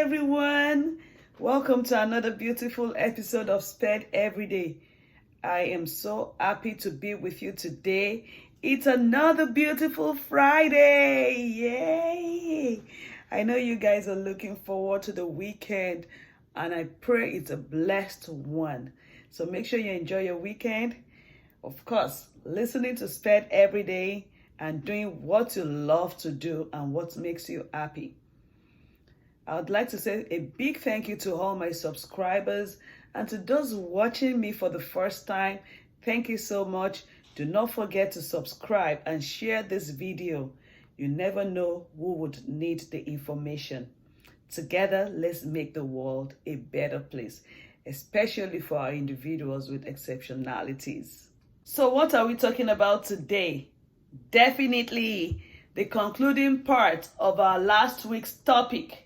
everyone. Welcome to another beautiful episode of Sped Every Day. I am so happy to be with you today. It's another beautiful Friday. Yay! I know you guys are looking forward to the weekend, and I pray it's a blessed one. So make sure you enjoy your weekend. Of course, listening to Sped Every Day and doing what you love to do and what makes you happy. I would like to say a big thank you to all my subscribers and to those watching me for the first time. Thank you so much. Do not forget to subscribe and share this video. You never know who would need the information. Together, let's make the world a better place, especially for our individuals with exceptionalities. So what are we talking about today? Definitely the concluding part of our last week's topic.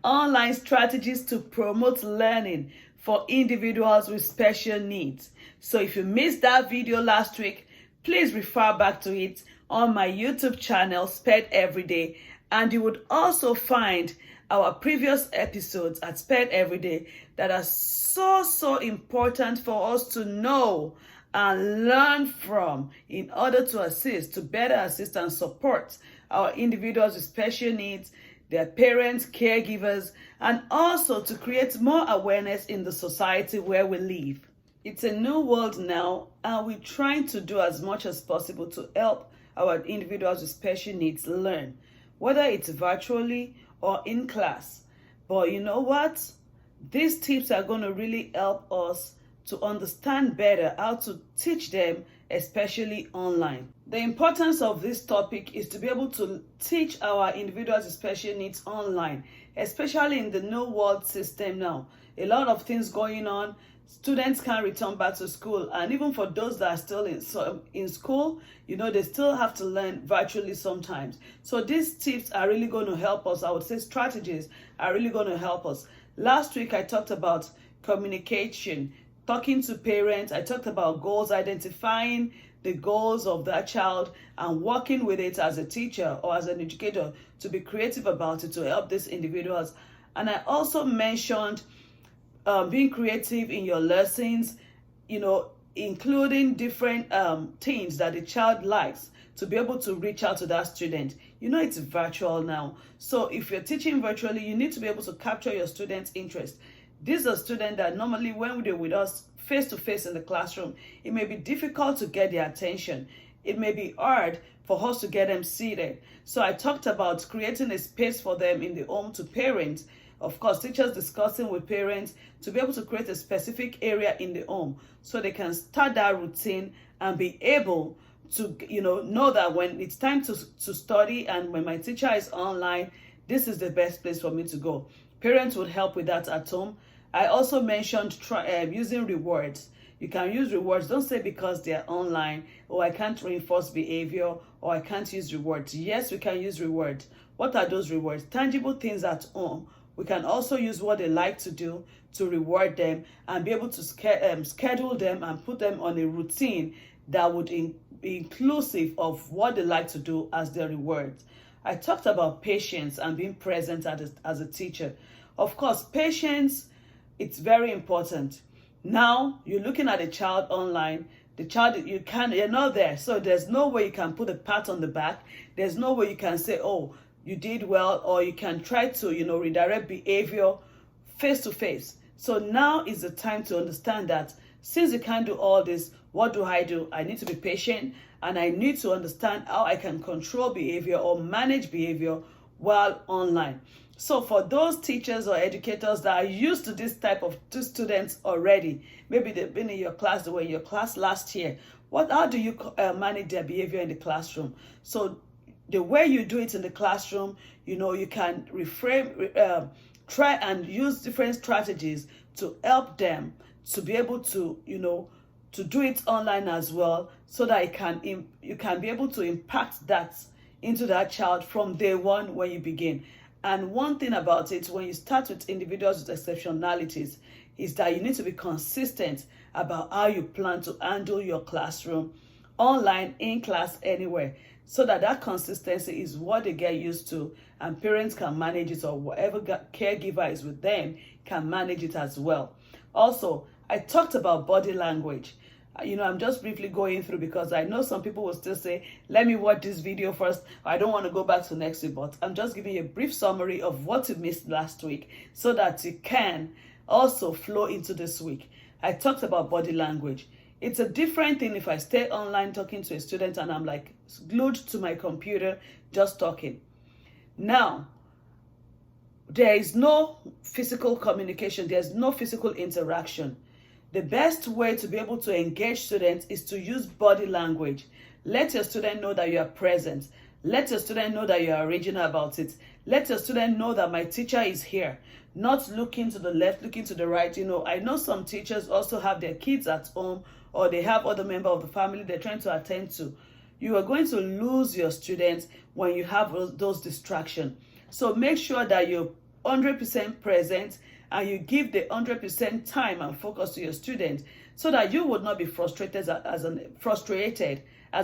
Online strategies to promote learning for individuals with special needs. So if you missed that video last week, please refer back to it on my YouTube channel, Sped Every Day. And you would also find our previous episodes at Sped Every Day that are so important for us to know and learn from in order to better assist and support our individuals with special needs, their parents, caregivers, and also to create more awareness in the society where we live. It's a new world now, and we're trying to do as much as possible to help our individuals with special needs learn, whether it's virtually or in class. But you know what? These tips are going to really help us to understand better how to teach them, especially online. The importance of this topic is to be able to teach our individuals with special needs online, especially in the new world system now. A lot of things going on. Students can't return back to school, and even for those that are still in school, they still have to learn virtually sometimes. So these tips are really going to help us. I would say strategies are really going to help us. Last week I talked about communication, talking to parents. I talked about goals, identifying the goals of that child and working with it as a teacher or as an educator to be creative about it to help these individuals. And I also mentioned being creative in your lessons, including different things that the child likes to be able to reach out to that student. It's virtual now. So if you're teaching virtually, you need to be able to capture your students' interest. These are students that normally when they're with us face-to-face in the classroom, it may be difficult to get their attention. It may be hard for us to get them seated. So I talked about creating a space for them in the home to parents. Of course, teachers discussing with parents to be able to create a specific area in the home so they can start that routine and be able to, know that when it's time to study and when my teacher is online, this is the best place for me to go. Parents would help with that at home. I also mentioned using rewards. You can use rewards. Don't say because they're online, I can't reinforce behavior, or I can't use rewards. Yes, we can use rewards. What are those rewards? Tangible things at home. We can also use what they like to do to reward them and be able to schedule them and put them on a routine that would be inclusive of what they like to do as their rewards. I talked about patience and being present as a teacher. Of course, patience, it's very important. Now, you're looking at a child online. The child, you're not there. So there's no way you can put a pat on the back. There's no way you can say, oh, you did well, or you can try to, redirect behavior face to face. So now is the time to understand that since you can't do all this, what do? I need to be patient, and I need to understand how I can control behavior or manage behavior while online. So for those teachers or educators that are used to this type of students already, maybe they've been in your class, they were in your class last year, how do you manage their behavior in the classroom? So the way you do it in the classroom, you can reframe, try and use different strategies to help them to be able to, to do it online as well, so that you can be able to impact that into that child from day one when you begin. And one thing about it, when you start with individuals with exceptionalities, is that you need to be consistent about how you plan to handle your classroom, online, in class, anywhere. so that that consistency is what they get used to, and parents can manage it, or whatever caregiver is with them can manage it as well. Also, I talked about body language. I'm just briefly going through, because I know some people will still say, let me watch this video first. I don't want to go back to next week, but I'm just giving you a brief summary of what you missed last week so that you can also flow into this week. I talked about body language. It's a different thing if I stay online talking to a student and I'm like glued to my computer just talking. Now, there is no physical communication. There's no physical interaction. The best way to be able to engage students is to use body language. Let your student know that you are present. Let your student know that you are original about it. Let your student know that my teacher is here, not looking to the left, looking to the right. I know some teachers also have their kids at home, or they have other member of the family they're trying to attend to. You are going to lose your students when you have those distractions. So make sure that you're 100% present, and you give the 100% time and focus to your students, so that you would not be frustrated as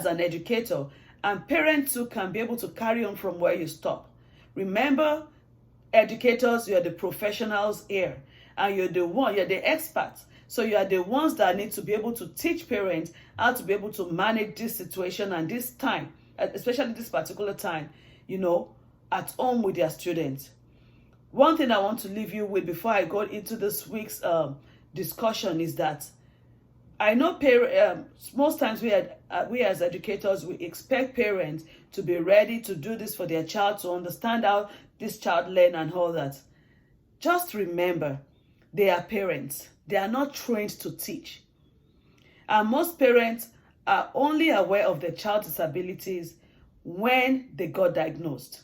an educator, and parents too can be able to carry on from where you stop. Remember, educators, you're the professionals here, and you're the experts. So you are the ones that need to be able to teach parents how to be able to manage this situation and this time, especially this particular time, at home with their students. One thing I want to leave you with before I go into this week's discussion is that I know most times we as educators, we expect parents to be ready to do this for their child, to understand how this child learns and all that. Just remember, they are parents. They are not trained to teach. And most parents are only aware of their child's disabilities when they got diagnosed.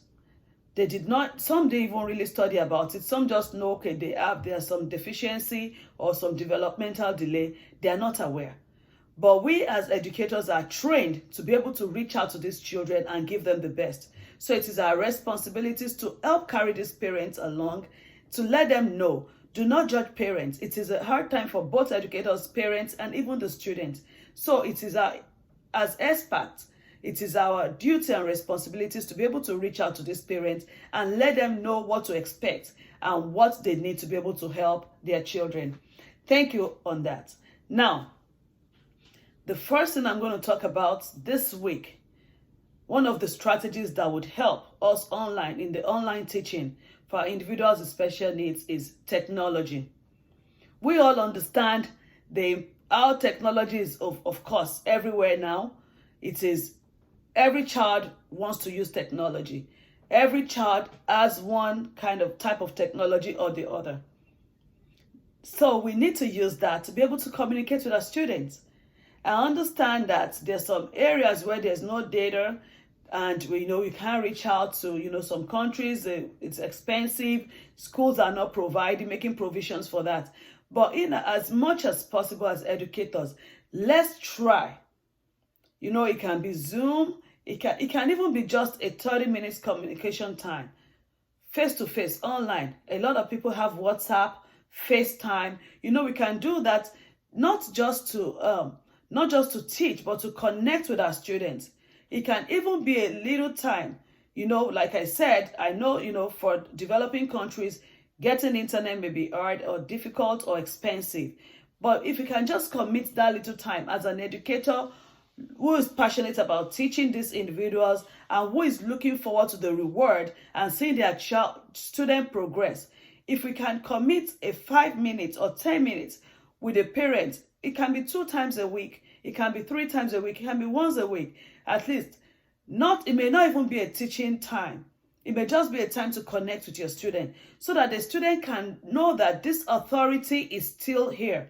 They did not, some didn't even really study about it. Some just know, okay, there's some deficiency or some developmental delay. They are not aware. But we as educators are trained to be able to reach out to these children and give them the best. So it is our responsibilities to help carry these parents along, to let them know. Do not judge parents. It is a hard time for both educators, parents, and even the students. So it is as experts, it is our duty and responsibilities to be able to reach out to these parents and let them know what to expect and what they need to be able to help their children. Thank you on that. Now, the first thing I'm going to talk about this week, one of the strategies that would help us online in the online teaching for our individuals with special needs is technology. We all understand our technology is of course everywhere now. It is every child wants to use technology. Every child has one kind of type of technology or the other. So we need to use that to be able to communicate with our students. I understand that there's some areas where there's no data, and you can't reach out to some countries. It's expensive. Schools are not making provisions for that. But as much as possible as educators, let's try. It can be Zoom. It can even be just a 30 minutes communication time, face to face, online. A lot of people have WhatsApp, FaceTime. We can do that not just to teach, but to connect with our students. It can even be a little time. Like I said, I know, for developing countries, getting internet may be hard or difficult or expensive. But if you can just commit that little time as an educator who is passionate about teaching these individuals and who is looking forward to the reward and seeing their student progress, if we can commit a 5 minutes or 10 minutes with a parent, it can be 2 times a week, it can be 3 times a week, it can be once a week, at least. It may not even be a teaching time. It may just be a time to connect with your student so that the student can know that this authority is still here.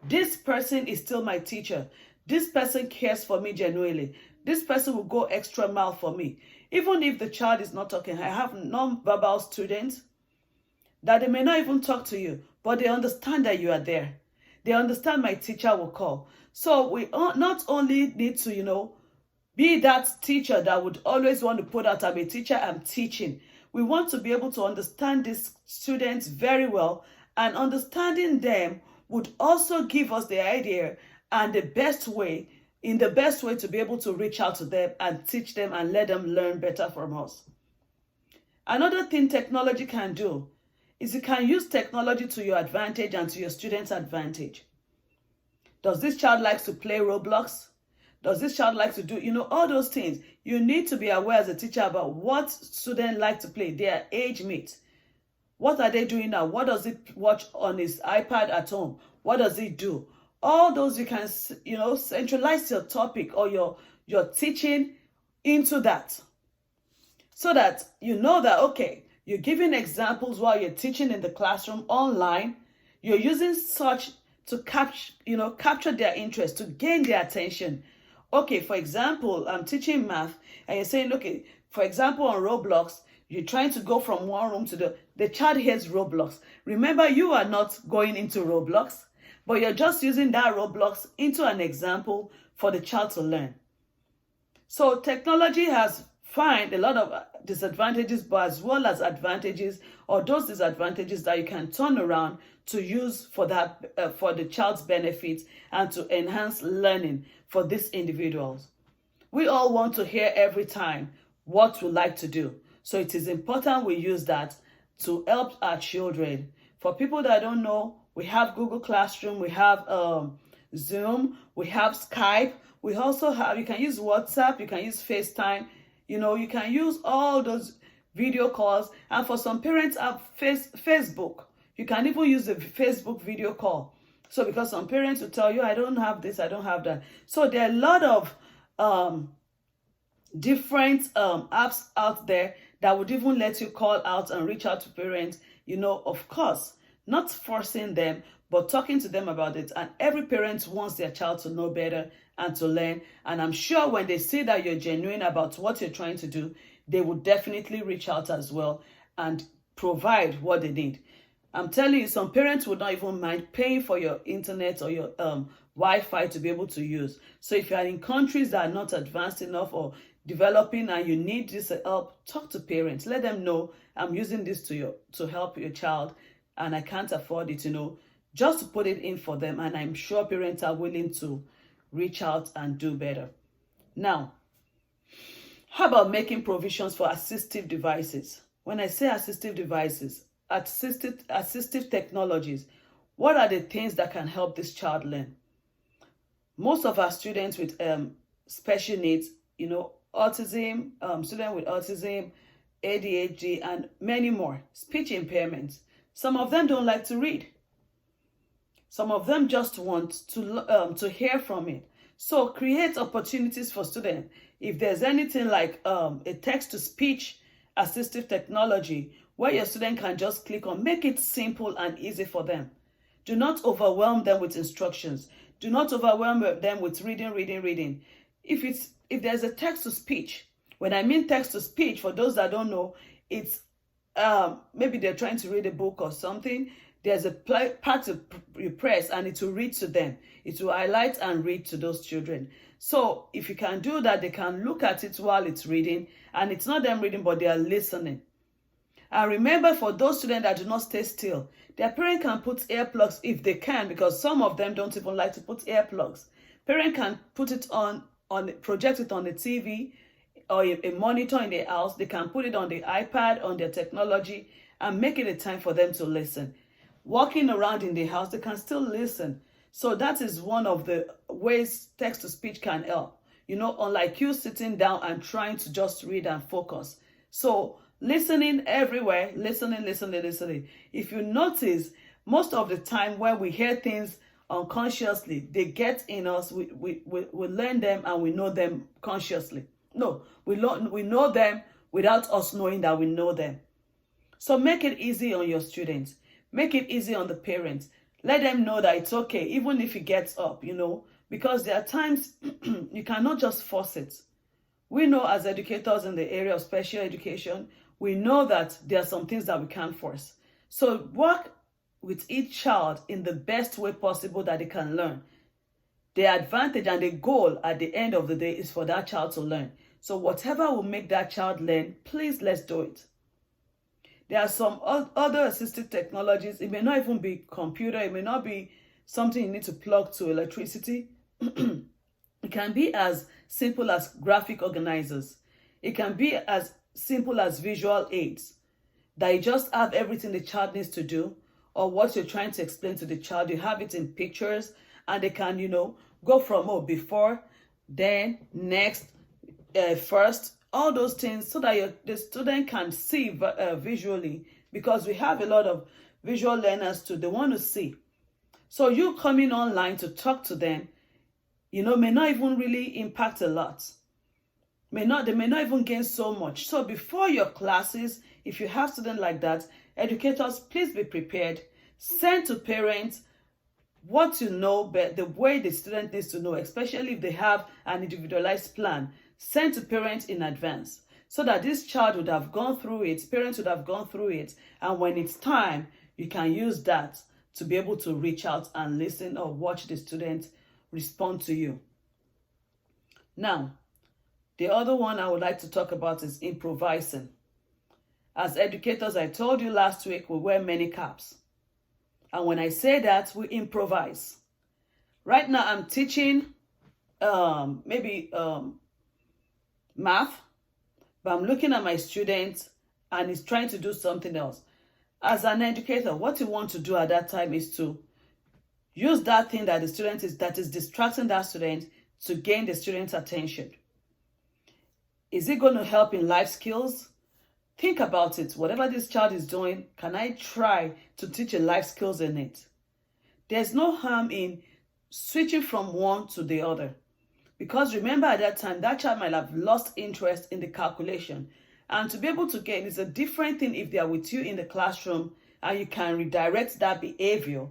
This person is still my teacher. This person cares for me genuinely. This person will go extra mile for me. Even if the child is not talking, I have non-verbal students that they may not even talk to you, but they understand that you are there. They understand my teacher will call. So we not only need to, be that teacher that would always want to put out, I'm a teacher, I'm teaching. We want to be able to understand these students very well, and understanding them would also give us the idea and the best way in the best way to be able to reach out to them and teach them and let them learn better from us. Another thing technology can do is you can use technology to your advantage and to your students' advantage. Does this child like to play Roblox? Does this child like to do, all those things? You need to be aware as a teacher about what students like to play, their age mate. What are they doing now? What does it watch on his iPad at home? What does it do? All those you can, centralize your topic or your teaching into that. So that you know that, okay, you're giving examples while you're teaching in the classroom online. You're using such to capture their interest, to gain their attention. Okay, for example, I'm teaching math and you're saying, okay, for example, on Roblox, you're trying to go from one room to the child hears Roblox. Remember, you are not going into Roblox, but you're just using that Roblox into an example for the child to learn. So technology has found a lot of disadvantages, but as well as advantages, or those disadvantages that you can turn around to use for that for the child's benefit and to enhance learning for these individuals. We all want to hear every time what we like to do. So it is important we use that to help our children. For people that don't know, we have Google Classroom, we have Zoom, we have Skype. We also have, you can use WhatsApp, you can use FaceTime. You can use all those video calls. And for some parents have Facebook. You can even use the Facebook video call. So because some parents will tell you, I don't have this, I don't have that. So there are a lot of different apps out there that would even let you call out and reach out to parents, of course, not forcing them, but talking to them about it. And every parent wants their child to know better and to learn. And I'm sure when they see that you're genuine about what you're trying to do, they will definitely reach out as well and provide what they need. I'm telling you, some parents would not even mind paying for your internet or your Wi-Fi to be able to use. So if you are in countries that are not advanced enough or developing and you need this help, talk to parents. Let them know I'm using this to help your child and I can't afford it, just to put it in for them. And I'm sure parents are willing to reach out and do better. Now, how about making provisions for assistive devices? When I say assistive devices, assistive technologies, what are the things that can help this child learn? Most of our students with special needs, autism, students with autism, ADHD, and many more, speech impairments. Some of them don't like to read. Some of them just want to hear from it. So create opportunities for students. If there's anything like a text-to-speech assistive technology where your student can just click on, make it simple and easy for them. Do not overwhelm them with instructions. Do not overwhelm them with reading. If there's a text-to-speech, when I mean text-to-speech, for those that don't know, it's maybe they're trying to read a book or something. There's a part you press and it will read to them. It will highlight and read to those children. So if you can do that, they can look at it while it's reading. And it's not them reading, but they are listening. And remember, for those students that do not stay still, their parent can put earplugs if they can, because some of them don't even like to put earplugs. Parent can put it project it on the TV or a monitor in their house. They can put it on the iPad, on their technology, and make it a time for them to listen. Walking around in the house, they can still listen. So that is one of the ways text-to-speech can help. Unlike you sitting down and trying to just read and focus. So listening everywhere, listening. If you notice, most of the time when we hear things unconsciously, they get in us. We learn them and we know them consciously. No, we know them without us knowing that we know them. So make it easy on your students. Make it easy on the parents. Let them know that it's okay, even if it gets up, because there are times you cannot just force it. We know as educators in the area of special education, we know that there are some things that we can't force. So work with each child in the best way possible that they can learn. The advantage and the goal at the end of the day is for that child to learn. So whatever will make that child learn, please, let's do it. There are some other assistive technologies. It may not even be computer. It may not be something you need to plug to electricity. It can be as simple as graphic organizers. It can be as simple as visual aids, that you just have everything the child needs to do, or what you're trying to explain to the child. You have it in pictures, and they can, go from before, then, next, first, all those things, so that the student can see visually, because we have a lot of visual learners too. They want to see. So you coming online to talk to them, may not even really impact a lot. They may not even gain so much. So before your classes, if you have students like that, educators, please be prepared. Send to parents what you know, but the way the student needs to know, especially if they have an individualized plan. Send to parents in advance, so that this child would have gone through it, parents would have gone through it, and when it's time, you can use that to be able to reach out and listen or watch the student respond to you. Now, the other one I would like to talk about is improvising. As educators, I told you last week, we wear many caps. And when I say that, we improvise. Right now, I'm teaching math, but I'm looking at my students and he's trying to do something else. As an educator, what you want to do at that time is to use that thing that that is distracting that student to gain the student's attention. Is it going to help in life skills? Think about it. Whatever this child is doing, can I try to teach a life skills in it? There's no harm in switching from one to the other. Because remember, at that time, that child might have lost interest in the calculation. And to be able to gain is a different thing if they are with you in the classroom and you can redirect that behavior.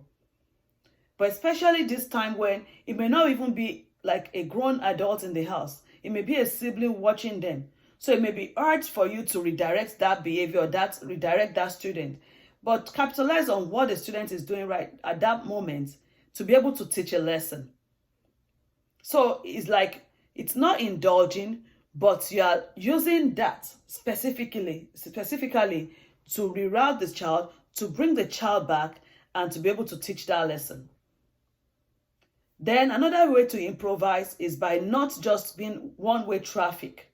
But especially this time when it may not even be like a grown adult in the house. It may be a sibling watching them. So it may be hard for you to redirect that behavior, redirect that student. But capitalize on what the student is doing right at that moment to be able to teach a lesson. So it's like, it's not indulging, but you are using that specifically to reroute the child, to bring the child back, and to be able to teach that lesson. Then another way to improvise is by not just being one-way traffic.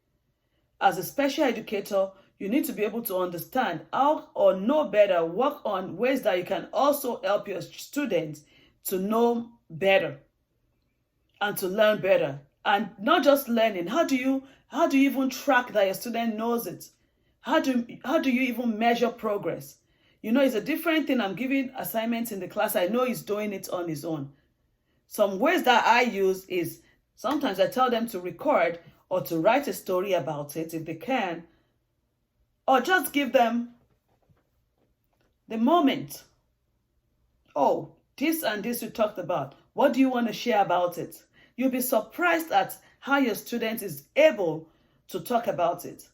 As a special educator, you need to be able to understand how or know better, work on ways that you can also help your students to know better and to learn better. And not just learning, how do you even track that your student knows it? How do you even measure progress? It's a different thing. I'm giving assignments in the class. I know he's doing it on his own. Some ways that I use is sometimes I tell them to record or to write a story about it if they can, or just give them the moment. Oh, this and this we talked about. What do you want to share about it? You'll be surprised at how your student is able to talk about it.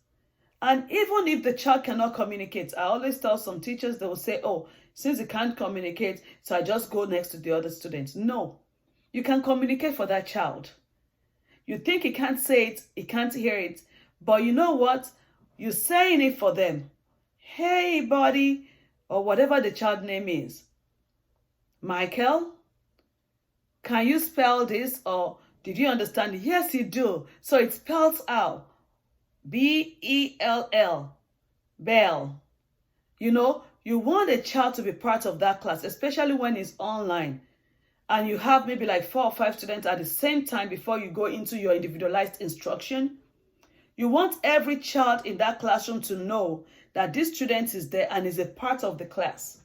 And even if the child cannot communicate, I always tell some teachers, they will say, oh, since he can't communicate, so I just go next to the other students. No, you can communicate for that child. You think he can't say it, he can't hear it, but you know what? You're saying it for them. Hey, buddy, or whatever the child name is. Michael, can you spell this? Or did you understand it? Yes, you do. So it spells out B-E-L-L, Bell. You want a child to be part of that class, especially when it's online. And you have maybe like 4 or 5 students at the same time before you go into your individualized instruction. You want every child in that classroom to know that this student is there and is a part of the class.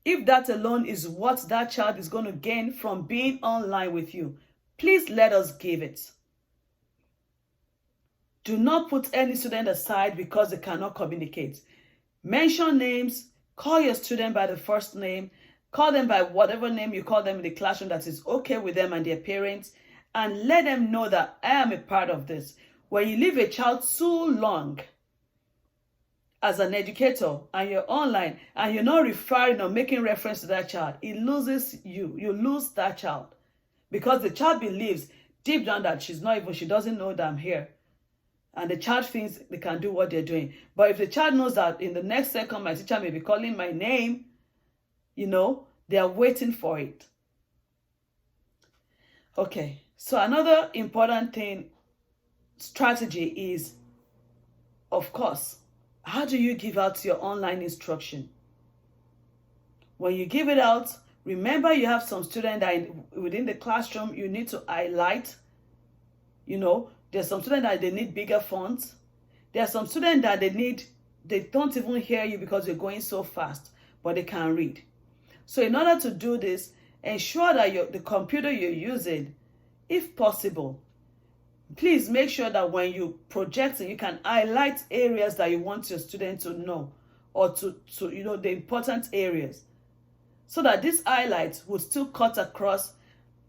If that alone is what that child is going to gain from being online with you, please let us give it. Do not put any student aside because they cannot communicate. Mention names, call your student by the first name, call them by whatever name you call them in the classroom that is okay with them and their parents, and let them know that I am a part of this. When you leave a child too long as an educator and you're online and you're not referring or making reference to that child, it loses you. You lose that child because the child believes deep down that she doesn't know that I'm here. And the child thinks they can do what they're doing. But if the child knows that in the next second my teacher may be calling my name, they are waiting for it. Okay, So another important strategy is, of course, how do you give out your online instruction? When you give it out, remember you have some students that within the classroom you need to highlight. There's some students that they need bigger fonts. There are some students that they don't even hear you because you're going so fast, but they can read. So in order to do this, ensure that the computer you're using, if possible, please make sure that when you project it, you can highlight areas that you want your student to know, or to the important areas, so that this highlight would still cut across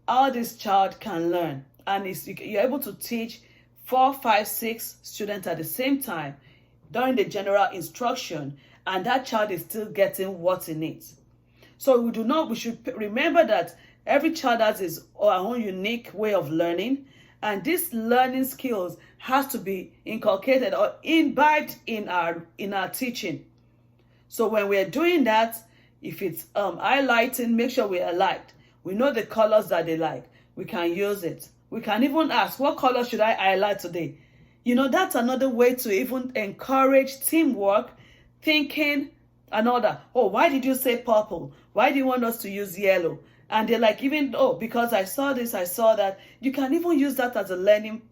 how this child can learn. And you're able to teach 4, 5, 6 students at the same time during the general instruction, and that child is still getting what he needs. So we should remember that every child has his own unique way of learning, and this learning skills has to be inculcated or imbibed in our teaching. So when we're doing that, if it's highlighting, make sure we highlight. We know the colors that they like. We can use it. We can even ask, what color should I highlight today? That's another way to even encourage teamwork, thinking, and all that. Oh, why did you say purple? Why do you want us to use yellow? And they're like, because I saw this, I saw that. You can even use that as a learning,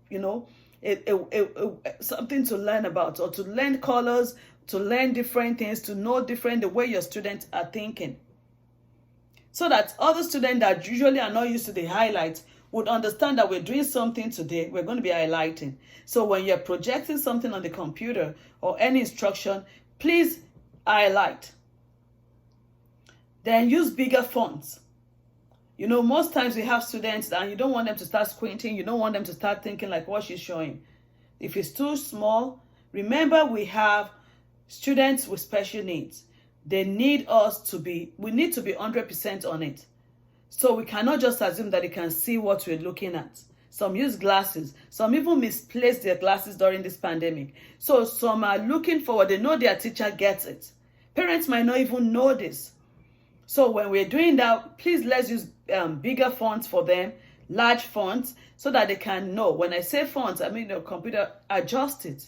something to learn about, or to learn colors, to learn different things, to know the way your students are thinking. So that other students that usually are not used to the highlights would understand that we're doing something today, we're going to be highlighting. So when you're projecting something on the computer or any instruction, please highlight. Then use bigger fonts. Most times we have students and you don't want them to start squinting. You don't want them to start thinking like what she's showing. If it's too small, remember we have students with special needs. We need to be 100% on it. So we cannot just assume that they can see what we're looking at. Some use glasses. Some even misplace their glasses during this pandemic. So some are looking forward. They know their teacher gets it. Parents might not even know this. So when we're doing that, please let's use bigger fonts for them, large fonts, so that they can know. When I say fonts, I mean the computer adjust it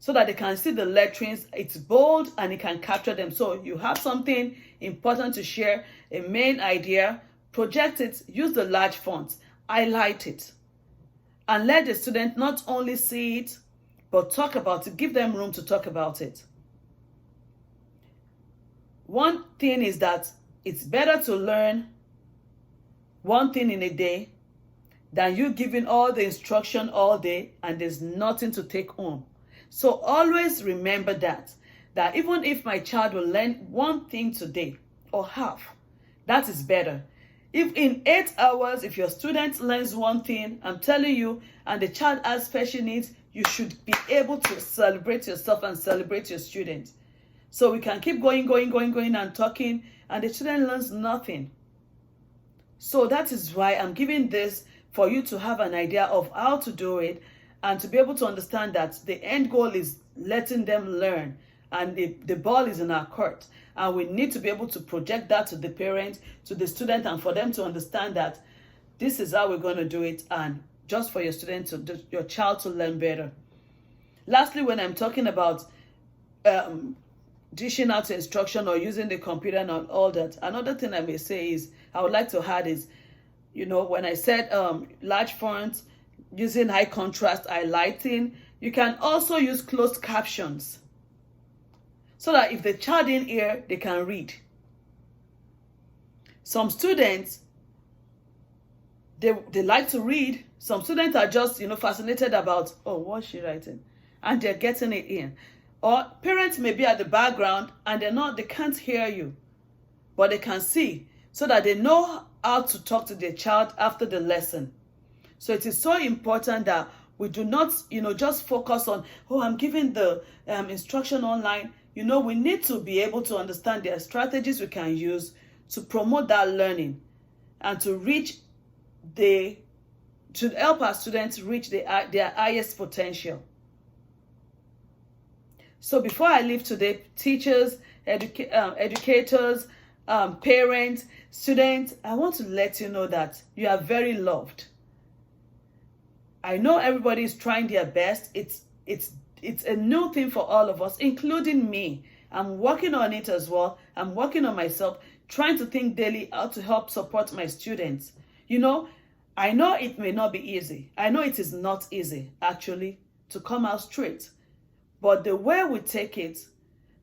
so that they can see the letterings. It's bold and it can capture them. So you have something important to share, a main idea, project it, use the large fonts, highlight it, and let the student not only see it, but talk about it, give them room to talk about it. One thing is that it's better to learn one thing in a day than you giving all the instruction all day and there's nothing to take home. So always remember that even if my child will learn one thing today or half, that is better. If in 8 hours, if your student learns one thing, I'm telling you, and the child has special needs, you should be able to celebrate yourself and celebrate your students. So we can keep going and talking, and the student learns nothing. So that is why I'm giving this, for you to have an idea of how to do it and to be able to understand that the end goal is letting them learn, and the ball is in our court. And we need to be able to project that to the parents, to the student, and for them to understand that this is how we're going to do it, and just for your your child to learn better. Lastly, when I'm talking about dishing out instruction or using the computer and all that, another thing I may say is, I would like to add is, when I said large fonts, using high contrast highlighting, you can also use closed captions, so that if the child didn't hear, they can read. Some students, they like to read. Some students are just, fascinated about, oh, what's she writing? And they're getting it in. Or parents may be at the background and they can't hear you, but they can see, so that they know how to talk to their child after the lesson. So it is so important that we do not, just focus on, oh, I'm giving the instruction online. We need to be able to understand their strategies we can use to promote that learning and to help our students reach their highest potential. So before I leave today, teachers, educators, parents, students, I want to let you know that you are very loved. I know everybody is trying their best. It's a new thing for all of us, including me. I'm working on it as well. I'm working on myself, trying to think daily how to help support my students. You know, I know it may not be easy. I know it is not easy, actually, to come out straight. But the way we take it,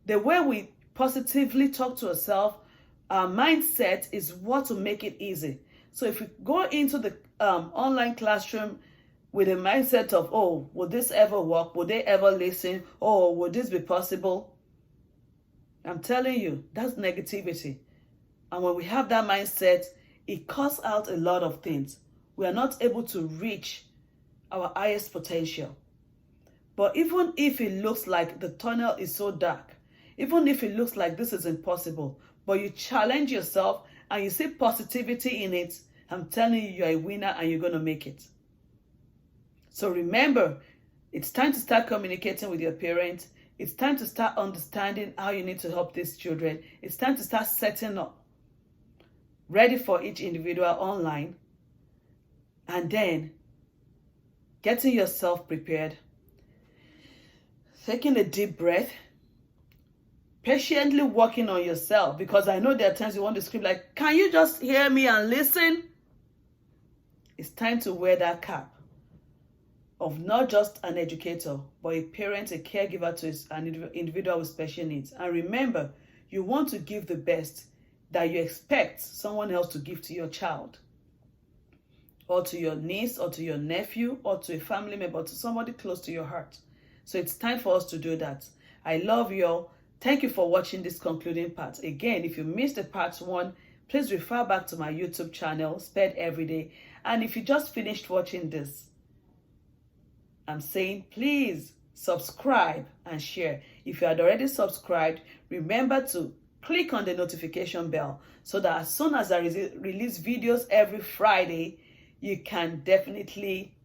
the way we positively talk to ourselves, our mindset is what will make it easy. So if we go into the online classroom with a mindset of, oh, will this ever work? Will they ever listen? Oh, will this be possible? I'm telling you, that's negativity. And when we have that mindset, it cuts out a lot of things. We are not able to reach our highest potential. But even if it looks like the tunnel is so dark, even if it looks like this is impossible, but you challenge yourself and you see positivity in it, I'm telling you, you're a winner and you're going to make it. So remember, it's time to start communicating with your parents. It's time to start understanding how you need to help these children. It's time to start setting up, ready for each individual online, and then getting yourself prepared, taking a deep breath, patiently working on yourself, because I know there are times you want to scream like, can you just hear me and listen? It's time to wear that cap of not just an educator, but a parent, a caregiver to an individual with special needs. And remember, you want to give the best that you expect someone else to give to your child, or to your niece, or to your nephew, or to a family member, or to somebody close to your heart. So it's time for us to do that. I love you all. Thank you for watching this concluding part. Again, if you missed the part 1, please refer back to my YouTube channel, Sped Everyday. And if you just finished watching this, I'm saying please subscribe and share. If you had already subscribed, remember to click on the notification bell so that as soon as I release videos every Friday, you can definitely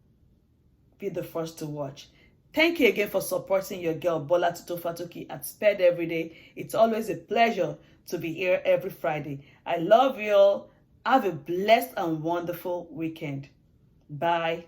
be the first to watch. Thank you again for supporting your girl Bola Tutofatoki at Sped Everyday. It's always a pleasure to be here every Friday. I love you all. Have a blessed and wonderful weekend. Bye.